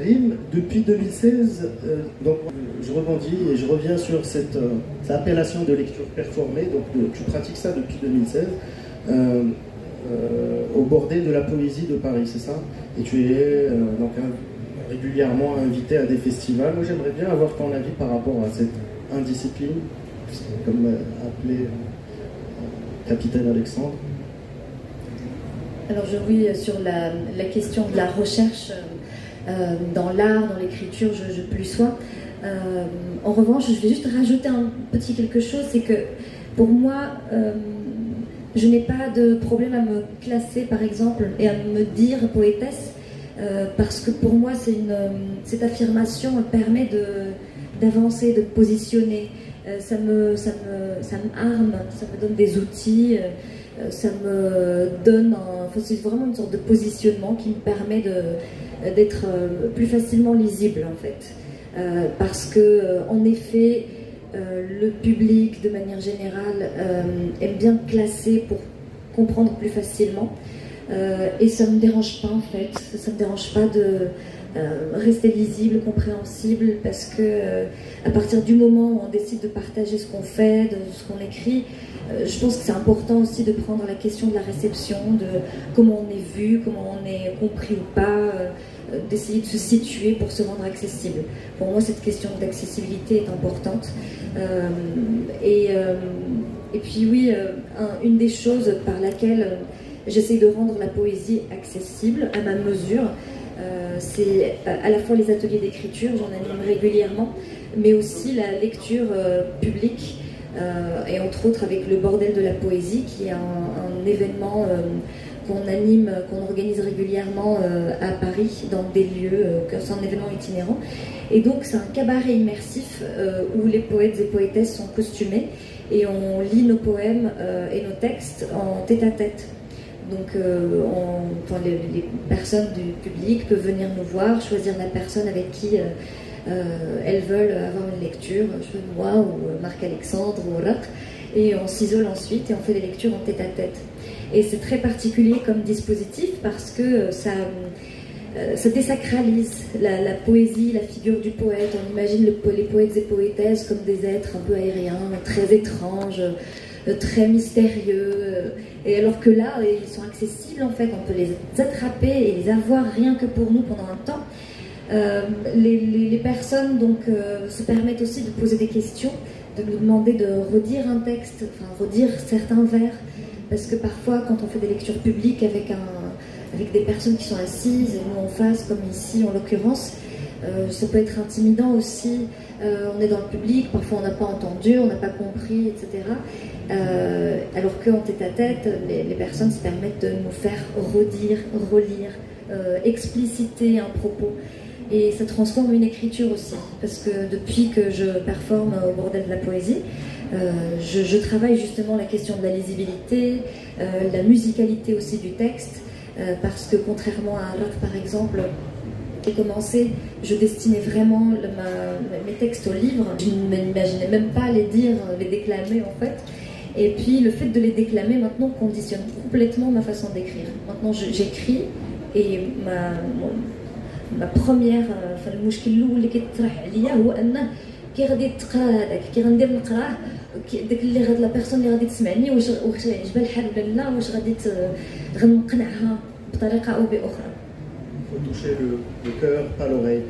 Rim, depuis 2016, donc je rebondis et je reviens sur cette appellation de lecture performée. Donc tu pratiques ça depuis 2016 au bordel de la poésie de Paris, c'est ça? Et tu es régulièrement invité à des festivals. Moi, j'aimerais bien avoir ton avis par rapport à cette indiscipline, comme appelé Capitaine Alexandre. Alors oui, sur la question de la recherche dans l'art, dans l'écriture, je plus sois. En revanche, je vais juste rajouter un petit quelque chose, c'est que pour moi, je n'ai pas de problème à me classer, par exemple, et à me dire poétesse, parce que pour moi, cette affirmation permet d'avancer, de me positionner. Ça me arme, ça me donne des outils, ça me donne c'est vraiment une sorte de positionnement qui me permet d'être plus facilement lisible en fait. Parce que en effet, le public de manière générale aime bien classer pour comprendre plus facilement. Et ça ne me dérange pas en fait, ça ne me dérange pas de rester lisible, compréhensible, parce que à partir du moment où on décide de partager ce qu'on fait, de ce qu'on écrit, je pense que c'est important aussi de prendre la question de la réception, de comment on est vu, comment on est compris ou pas, d'essayer de se situer pour se rendre accessible. Pour moi, cette question d'accessibilité est importante. Et puis oui, une des choses par laquelle j'essaie de rendre la poésie accessible à ma mesure, c'est à la fois les ateliers d'écriture, j'en anime régulièrement, mais aussi la lecture publique, et entre autres avec le Bordel de la Poésie, qui est un événement qu'on anime, qu'on organise régulièrement à Paris, dans des lieux, c'est un événement itinérant. Et donc c'est un cabaret immersif où les poètes et poétesses sont costumés et on lit nos poèmes et nos textes en tête-à-tête. Donc les personnes du public peuvent venir nous voir, choisir la personne avec qui elles veulent avoir une lecture, moi ou Marc-Alexandre ou Rak, et on s'isole ensuite et on fait des lectures en tête-à-tête. Et c'est très particulier comme dispositif parce que ça désacralise la poésie, la figure du poète. On imagine les poètes et poétesses comme des êtres un peu aériens, très étranges, très mystérieux, et alors que là, ils sont accessibles en fait, on peut les attraper et les avoir rien que pour nous pendant un temps. Les personnes donc se permettent aussi de poser des questions, de nous demander de redire un texte, enfin redire certains vers, parce que parfois quand on fait des lectures publiques avec des personnes qui sont assises et nous en face, comme ici en l'occurrence, ça peut être intimidant aussi. On est dans le public, parfois on n'a pas entendu, on n'a pas compris, etc. Alors qu'en tête-à-tête, les personnes se permettent de nous faire redire, relire, expliciter un propos. Et ça transforme une écriture aussi, parce que depuis que je performe au Bordel de la Poésie, je travaille justement la question de la lisibilité, la musicalité aussi du texte, parce que contrairement à Rock par exemple, j'ai commencé, je destinais vraiment mes textes au livre, je ne m'imaginais même pas les dire, les déclamer en fait. Et puis le fait de les déclamer maintenant conditionne complètement ma façon d'écrire. Maintenant j'écris et ma première المشكل الاول اللي كيطرح عليا هو انه كي غادي تقرا هذاك كي غندير نقراه داك اللي غاد لا بيرسون اللي غادي تسمعني واش يعجبها الحال ولا لا واش غادي غنقنعها بطريقه او باخرى. Il faut toucher le cœur, pas l'oreille.